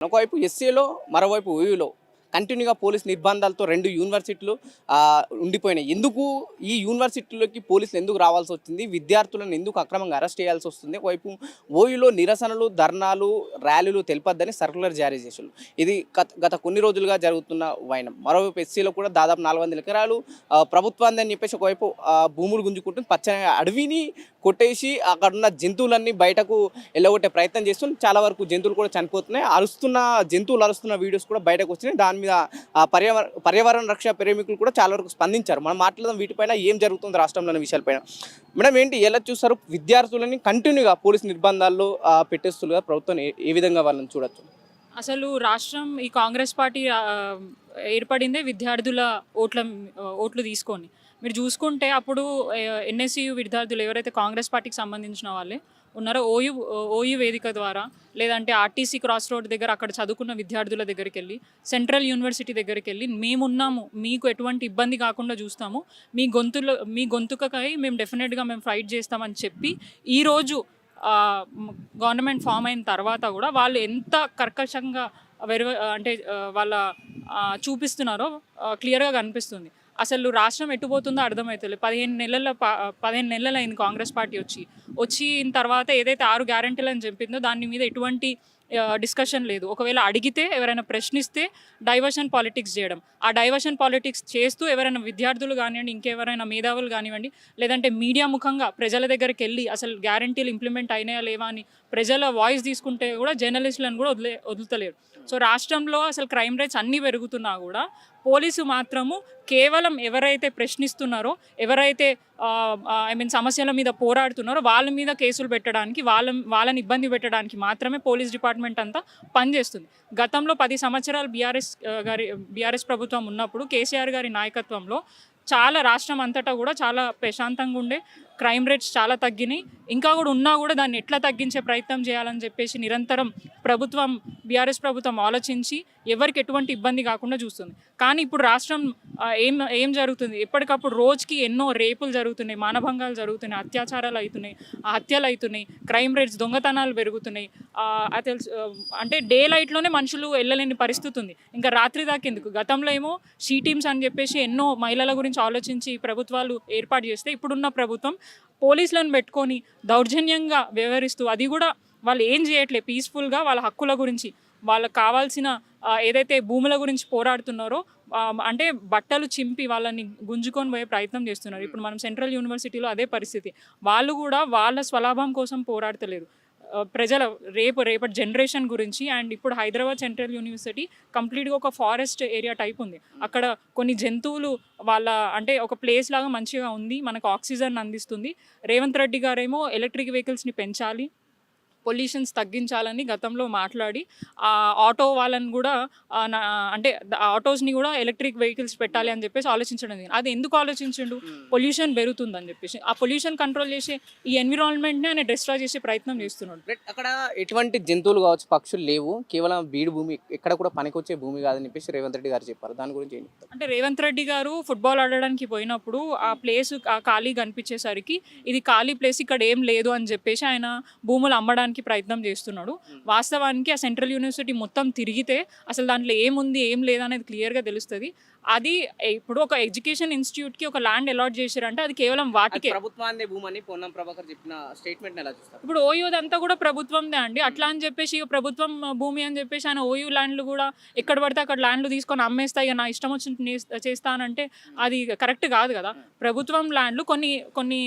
ఒకవైపు ఎస్సీలో మరోవైపు ఓయూలో కంటిన్యూగా పోలీస్ నిర్బంధాలతో రెండు యూనివర్సిటీలు ఉండిపోయినాయి. ఎందుకు ఈ యూనివర్సిటీలోకి పోలీసులు ఎందుకు రావాల్సి వచ్చింది, విద్యార్థులను ఎందుకు అక్రమంగా అరెస్ట్ చేయాల్సి వస్తుంది? ఒకవైపు ఓయూలో నిరసనలు, ధర్నాలు, ర్యాలీలు తెలిపొద్దని సర్కులర్ జారీ చేశారు. ఇది గత కొన్ని రోజులుగా జరుగుతున్న వైనం. మరోవైపు ఎస్సీలో కూడా దాదాపు 400 ఎకరాలు ప్రభుత్వాన్ని అని చెప్పేసి ఒకవైపు భూములు గుంజుకుంటుంది. పచ్చని అడవిని కొట్టేసి అక్కడున్న జంతువులన్నీ బయటకు వెళ్ళగొట్టే ప్రయత్నం చేస్తుంది. చాలా వరకు జంతువులు కూడా చనిపోతున్నాయి. జంతువులు అరుస్తున్న వీడియోస్ కూడా బయటకు వచ్చినాయి. దాని మీద పర్యావరణ రక్ష ప్రేమికులు కూడా చాలా వరకు స్పందించారు. మనం మాట్లాడదాం వీటిపైన, ఏం జరుగుతుంది రాష్ట్రంలోని విషయాలపైన. మేడం ఏంటి ఎలా చూస్తారు కంటిన్యూగా కంటిన్యూగా పోలీస్ నిర్బంధాల్లో పెట్టేస్తులుగా ప్రభుత్వం ఏ విధంగా వాళ్ళని చూడొచ్చు? అసలు రాష్ట్రం ఈ కాంగ్రెస్ పార్టీ ఏర్పడిందే విద్యార్థుల ఓట్లు తీసుకొని. మీరు చూసుకుంటే అప్పుడు ఎన్ఎస్యు విద్యార్థులు ఎవరైతే కాంగ్రెస్ పార్టీకి సంబంధించిన వాళ్ళే ఉన్నారో ఓయూ వేదిక ద్వారా, లేదంటే ఆర్టీసీ క్రాస్ రోడ్ దగ్గర అక్కడ చదువుకున్న విద్యార్థుల దగ్గరికి వెళ్ళి, సెంట్రల్ యూనివర్సిటీ దగ్గరికి వెళ్ళి, మేమున్నాము, మీకు ఎటువంటి ఇబ్బంది కాకుండా చూస్తాము, మీ గొంతుకకై మేము డెఫినెట్గా మేము ఫైట్ చేస్తామని చెప్పి ఈరోజు గవర్నమెంట్ ఫామ్ అయిన తర్వాత కూడా వాళ్ళు ఎంత కర్కశంగా అంటే వాళ్ళ చూపిస్తున్నారో క్లియర్గా కనిపిస్తుంది. అసలు రాష్ట్రం ఎట్టుపోతుందో అర్థమవుతుంది. 15 నెలలు అయింది కాంగ్రెస్ పార్టీ వచ్చిన తర్వాత ఏదైతే 6 గ్యారెంటీలు అని చెప్పిందో దాని మీద ఎటువంటి డిస్కషన్ లేదు. ఒకవేళ అడిగితే, ఎవరైనా ప్రశ్నిస్తే డైవర్షన్ పాలిటిక్స్ చేయడం, ఆ డైవర్షన్ పాలిటిక్స్ చేస్తూ ఎవరైనా విద్యార్థులు కానివ్వండి, ఇంకెవరైనా మేధావులు కానివ్వండి, లేదంటే మీడియా ముఖంగా ప్రజల దగ్గరికి వెళ్ళి అసలు గ్యారెంటీలు ఇంప్లిమెంట్ అయినాయా లేవా అని ప్రజల వాయిస్ తీసుకుంటే కూడా జర్నలిస్టులను కూడా వదులుతలేరు. సో రాష్ట్రంలో అసలు క్రైమ్ రేట్స్ అన్నీ పెరుగుతున్నా కూడా పోలీసు మాత్రము కేవలం ఎవరైతే ప్రశ్నిస్తున్నారో, ఎవరైతే సమస్యల మీద పోరాడుతున్నారో వాళ్ళ మీద కేసులు పెట్టడానికి, వాళ్ళని ఇబ్బంది పెట్టడానికి మాత్రమే పోలీస్ డిపార్ట్మెంట్ అంతా పనిచేస్తుంది. గతంలో 10 సంవత్సరాలు బీఆర్ఎస్ ప్రభుత్వం ఉన్నప్పుడు కేసీఆర్ గారి నాయకత్వంలో చాలా రాష్ట్రం అంతటా కూడా చాలా ప్రశాంతంగా ఉండే, క్రైమ్ రేట్స్ చాలా తగ్గినాయి. ఇంకా కూడా ఉన్నా కూడా దాన్ని ఎట్లా తగ్గించే ప్రయత్నం చేయాలని చెప్పేసి నిరంతరం బీఆర్ఎస్ ప్రభుత్వం ఆలోచించి ఎవరికి ఎటువంటి ఇబ్బంది కాకుండా చూస్తుంది. కానీ ఇప్పుడు రాష్ట్రం ఏం జరుగుతుంది, ఎప్పటికప్పుడు రోజుకి ఎన్నో రేపులు జరుగుతున్నాయి, మానభంగాలు జరుగుతున్నాయి, అత్యాచారాలు అవుతున్నాయి, హత్యలు అవుతున్నాయి, క్రైమ్ రేట్స్, దొంగతనాలు పెరుగుతున్నాయి. అంటే డే లైట్లోనే మనుషులు వెళ్ళలేని పరిస్థితి ఉంది, ఇంకా రాత్రి దాకా ఎందుకు? గతంలో ఏమో షీ టీమ్స్ అని చెప్పేసి ఎన్నో మహిళల గురించి ఆలోచించి ప్రభుత్వాలు ఏర్పాటు చేస్తే, ఇప్పుడున్న ప్రభుత్వం పోలీసులను పెట్టుకొని దౌర్జన్యంగా వ్యవహరిస్తూ, అది కూడా వాళ్ళు ఏం చేయట్లేదు, పీస్ఫుల్గా వాళ్ళ హక్కుల గురించి, వాళ్ళకి కావాల్సిన ఏదైతే భూముల గురించి పోరాడుతున్నారో అంటే బట్టలు చింపి వాళ్ళని గుంజుకొని పోయే ప్రయత్నం చేస్తున్నారు. ఇప్పుడు మనం సెంట్రల్ యూనివర్సిటీలో అదే పరిస్థితి. వాళ్ళు కూడా వాళ్ళ స్వలాభం కోసం పోరాడతలేరు, ప్రజల రేపటి జనరేషన్ గురించి. అండ్ ఇప్పుడు హైదరాబాద్ సెంట్రల్ యూనివర్సిటీ కంప్లీట్గా ఒక ఫారెస్ట్ ఏరియా టైప్ ఉంది. అక్కడ కొన్ని జంతువులు అంటే ఒక ప్లేస్ లాగా మంచిగా ఉంది, మనకు ఆక్సిజన్ అందిస్తుంది. రేవంత్ రెడ్డి గారేమో ఎలక్ట్రిక్ వెహికల్స్ని పెంచాలి, పొల్యూషన్స్ తగ్గించాలని గతంలో మాట్లాడి ఆటో వాళ్ళని కూడా అంటే ఆటోస్ని కూడా ఎలక్ట్రిక్ వెహికల్స్ పెట్టాలి అని చెప్పేసి ఆలోచించడం. అది ఎందుకు ఆలోచించండు? పొల్యూషన్ పెరుగుతుందని చెప్పేసి ఆ పొల్యూషన్ కంట్రోల్ చేసే ఈ ఎన్విరాన్మెంట్ని ఆయన డిస్ట్రాయ్ చేసే ప్రయత్నం చేస్తున్నాడు. అక్కడ ఎటువంటి జంతువులు కావచ్చు, పక్షులు లేవు, కేవలం బీడు భూమి, ఎక్కడ కూడా పనికొచ్చే భూమి కాదని చెప్పేసి రేవంత్ రెడ్డి గారు చెప్పారు. దాని గురించి ఏం చెప్తారు? అంటే రేవంత్ రెడ్డి గారు ఫుట్బాల్ ఆడడానికి పోయినప్పుడు ఆ ప్లేస్ ఖాళీ కనిపించేసరికి ఇది ఖాళీ ప్లేస్, ఇక్కడ ఏం లేదు అని చెప్పేసి ఆయన భూములు అమ్మడానికి ప్రయత్నం చేస్తున్నాడు. వాస్తవానికి ఆ సెంట్రల్ యూనివర్సిటీ మొత్తం తిరిగితే అసలు దాంట్లో ఏముంది ఏం లేదనేది క్లియర్గా తెలుస్తుంది. అది ఇప్పుడు ఒక ఎడ్యుకేషన్ ఇన్స్టిట్యూట్కి ఒక ల్యాండ్ అలాట్ చేశారంటే అది కేవలం వాటికే. ప్రభుత్వాన్ని భూమని పొన్నం ప్రభాకర్ చెప్పిన స్టేట్మెంట్ ఎలా చూస్తారు? ఇప్పుడు ఓయూదంతా కూడా ప్రభుత్వందే అండి. అట్లా అని చెప్పేసి ప్రభుత్వం భూమి అని చెప్పేసి ఆయన ఓయూ ల్యాండ్లు కూడా ఎక్కడ పడితే అక్కడ ల్యాండ్లు తీసుకొని అమ్మేస్తా, ఇక నా ఇష్టం వచ్చి చేస్తానంటే అది కరెక్ట్ కాదు కదా. ప్రభుత్వం ల్యాండ్లు కొన్ని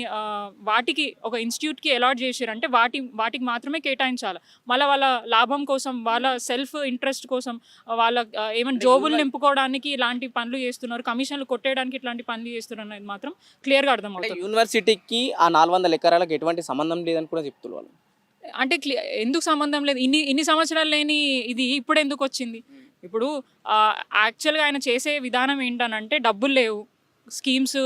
వాటికి ఒక ఇన్స్టిట్యూట్కి అలాట్ చేశారంటే వాటికి మాత్రమే కేటాయించాలి. మళ్ళీ వాళ్ళ లాభం కోసం, వాళ్ళ సెల్ఫ్ ఇంట్రెస్ట్ కోసం, వాళ్ళ ఏమైనా జోబులు నింపుకోవడానికి ఇలాంటి పనులు చేస్తున్నారు, కమిషన్లు కొట్టేయడానికి ఇట్లాంటి పనులు చేస్తున్నారు అనేది మాత్రం క్లియర్గా అర్థమవుతుంది. యూనివర్సిటీకి ఆ 400 ఎకరాలకు ఎటువంటి సంబంధం లేదని కూడా చెప్తున్నారు. అంటే ఎందుకు సంబంధం లేదు? ఇన్ని సంవత్సరాలు లేని ఇది ఇప్పుడు ఎందుకు వచ్చింది? ఇప్పుడు యాక్చువల్గా ఆయన చేసే విధానం ఏంటనంటే డబ్బులు లేవు, స్కీమ్స్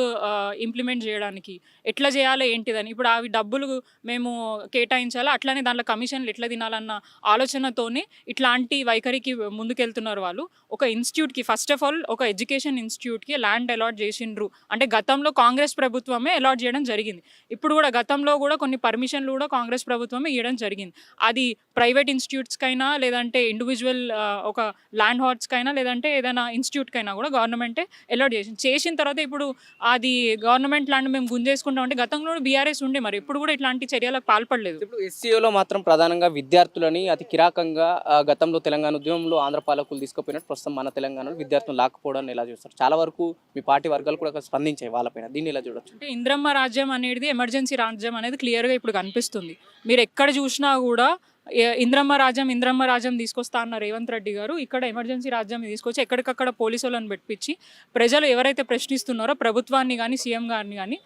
ఇంప్లిమెంట్ చేయడానికి ఎట్లా చేయాలో ఏంటిదని ఇప్పుడు అవి డబ్బులు మేము కేటాయించాలా అట్లానే దాంట్లో కమిషన్లు ఎట్లా తినాలన్న ఆలోచనతోనే ఇట్లాంటి వైఖరికి ముందుకెళ్తున్నారు వాళ్ళు. ఒక ఇన్స్టిట్యూట్కి ఫస్ట్ ఆఫ్ ఆల్ ఒక ఎడ్యుకేషన్ ఇన్స్టిట్యూట్కి ల్యాండ్ అలాట్ చేసిండ్రు అంటే గతంలో కాంగ్రెస్ ప్రభుత్వమే అలాట్ చేయడం జరిగింది. ఇప్పుడు కూడా గతంలో కూడా కొన్ని పర్మిషన్లు కూడా కాంగ్రెస్ ప్రభుత్వమే ఇవ్వడం జరిగింది. అది ప్రైవేట్ ఇన్స్టిట్యూట్స్కైనా లేదంటే ఇండివిజువల్ ఒక ల్యాండ్ హార్ట్స్కైనా లేదంటే ఏదైనా ఇన్స్టిట్యూట్కైనా కూడా గవర్నమెంటే అలాట్ చేసిన తర్వాత ఇప్పుడు అది గవర్నమెంట్ ల్యాండ్ మేము గుంజేసుకుంటాం అంటే గతంలో బీఆర్ఎస్ ఉండే మరి ఇప్పుడు కూడా ఇట్లాంటి చర్యలకు పాల్పడలేదు. ఇప్పుడు ఎస్సీఓలో మాత్రం ప్రధానంగా విద్యార్థులని అతి కిరాకంగా గతంలో తెలంగాణ ఉద్యమంలో ఆంధ్ర పాలకులు తీసుకుపోయినట్టు ప్రస్తుతం మన తెలంగాణలో విద్యార్థులు లాక్కపోవడాన్ని ఎలా చూస్తారు? చాలా వరకు మీ పార్టీ వర్గాలు కూడా స్పందించాయి వాళ్ళపైన, దీన్ని ఎలా చూడొచ్చు? అంటే ఇంద్రమ్మ రాజ్యం అనేది ఎమర్జెన్సీ రాజ్యం అనేది క్లియర్గా ఇప్పుడు కనిపిస్తుంది. మీరు ఎక్కడ చూసినా కూడా ఇంద్రమ్మ రాజ్యం తీసుకొస్తా అన్న రేవంత్ రెడ్డి గారు ఇక్కడ ఎమర్జెన్సీ రాజ్యం తీసుకొచ్చి ఎక్కడికక్కడ పోలీసు వాళ్ళని పెట్టించి ప్రజలు ఎవరైతే ప్రశ్నిస్తున్నారో ప్రభుత్వాన్ని కానీ సీఎం గారిని కానీ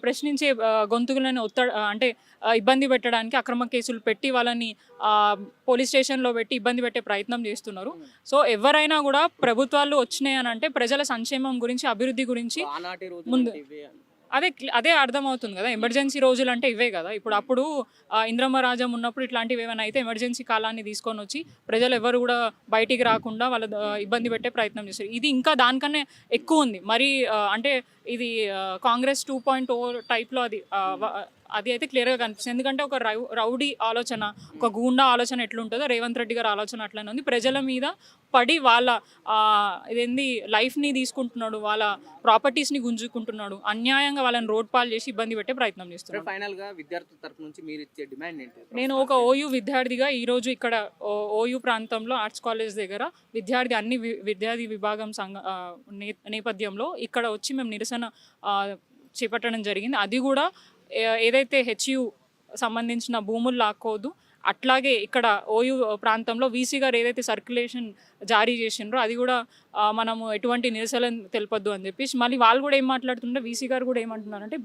ప్రశ్నించే గొంతుకులను అంటే ఇబ్బంది పెట్టడానికి అక్రమ కేసులు పెట్టి వాళ్ళని పోలీస్ స్టేషన్లో పెట్టి ఇబ్బంది పెట్టే ప్రయత్నం చేస్తున్నారు. సో ఎవరైనా కూడా ప్రభుత్వాలు వచ్చినాయి అని అంటే ప్రజల సంక్షేమం గురించి అభివృద్ధి గురించి ముందు అదే అర్థమవుతుంది కదా. ఎమర్జెన్సీ రోజులు అంటే ఇవే కదా. అప్పుడు ఇంద్రమ్మ రాజ్యం ఉన్నప్పుడు ఇట్లాంటివి ఏమైనా అయితే ఎమర్జెన్సీ కాలాన్ని తీసుకొని వచ్చి ప్రజలు ఎవరు కూడా బయటికి రాకుండా వాళ్ళ ఇబ్బంది పెట్టే ప్రయత్నం చేస్తారు. ఇది ఇంకా దానికన్నా ఎక్కువ ఉంది మరి. అంటే ఇది కాంగ్రెస్ 2.0 టైప్లో అది అయితే క్లియర్గా కనిపిస్తుంది. ఎందుకంటే ఒక రౌడీ ఆలోచన, ఒక గూండా ఆలోచన ఎట్లుంటుందో రేవంత్ రెడ్డి గారి ఆలోచన అట్లనే ఉంది. ప్రజల మీద పడి వాళ్ళ ఇదేంది లైఫ్ని తీసుకుంటున్నాడు, వాళ్ళ ప్రాపర్టీస్ని గుంజుకుంటున్నాడు, అన్యాయంగా వాళ్ళని రోడ్ పాలు చేసి ఇబ్బంది పెట్టే ప్రయత్నం చేస్తున్నాడు. ఫైనల్గా విద్యార్థుల తరపు నుంచి మీరు ఇచ్చే డిమాండ్ ఏంటి? నేను ఒక ఓయూ విద్యార్థిగా ఈరోజు ఇక్కడ ఓయూ ప్రాంతంలో ఆర్ట్స్ కాలేజ్ దగ్గర అన్ని విద్యార్థి విభాగం నేపథ్యంలో ఇక్కడ వచ్చి మేము నిరసన చేపట్టడం జరిగింది. అది కూడా ఏదైతే హెచ్యు సంబంధించిన భూములు లాక్కోదు, అట్లాగే ఇక్కడ ఓయూ ప్రాంతంలో వీసీ గారు ఏదైతే సర్క్యులేషన్ జారీ చేసిండ్రో అది కూడా మనము ఎటువంటి నిరసన తెలపద్దు అని చెప్పేసి మళ్ళీ వాళ్ళు కూడా ఏం మాట్లాడుతుంటే వీసీ గారు కూడా ఏమంటున్నారంటే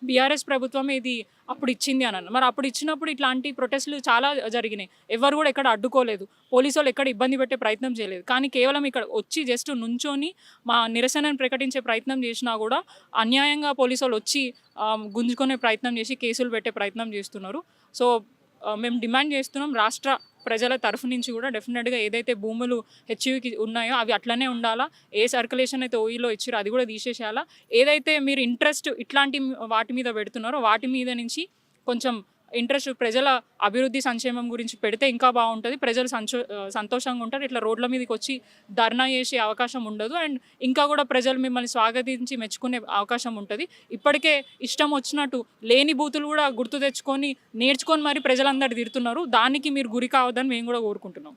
బీఆర్ఎస్ ప్రభుత్వం ఇది అప్పుడు ఇచ్చింది అని అన్నారు. మరి అప్పుడు ఇచ్చినప్పుడు ఇట్లాంటి ప్రొటెస్టులు చాలా జరిగినాయి, ఎవరు కూడా ఎక్కడ అడ్డుకోలేదు, పోలీసు వాళ్ళు ఎక్కడ ఇబ్బంది పెట్టే ప్రయత్నం చేయలేదు. కానీ కేవలం ఇక్కడ వచ్చి జస్ట్ నుంచొని మా నిరసనను ప్రకటించే ప్రయత్నం చేసినా కూడా అన్యాయంగా పోలీసు వాళ్ళు వచ్చి గుంజుకునే ప్రయత్నం చేసి కేసులు పెట్టే ప్రయత్నం చేస్తున్నారు. సో మేము డిమాండ్ చేస్తున్నాం రాష్ట్ర ప్రజల తరఫు నుంచి కూడా డెఫినెట్గా ఏదైతే భూములు హెచ్యుకి ఉన్నాయో అవి అట్లనే ఉండాలా. ఏ సర్క్యులేషన్ అయితే ఓఈలో ఇచ్చారో అది కూడా తీసేసేయాలా. ఏదైతే మీరు ఇంట్రెస్ట్ ఇట్లాంటి వాటి మీద పెడుతున్నారో వాటి మీద నుంచి కొంచెం ఇంట్రెస్ట్ ప్రజల అభివృద్ధి సంక్షేమం గురించి పెడితే ఇంకా బాగుంటుంది. ప్రజలు సంతోషంగా ఉంటారు. ఇట్లా రోడ్ల మీదకి వచ్చి ధర్నా చేసే అవకాశం ఉండదు. అండ్ ఇంకా కూడా ప్రజలు మిమ్మల్ని స్వాగతించి మెచ్చుకునే అవకాశం ఉంటుంది. ఇప్పటికే ఇష్టం వచ్చినట్టు లేని బూతులు కూడా గుర్తు తెచ్చుకొని నేర్చుకొని మరి ప్రజలందరూ తిడుతున్నారు. దానికి మీరు గురి కావద్దని మేము కూడా కోరుకుంటున్నాం.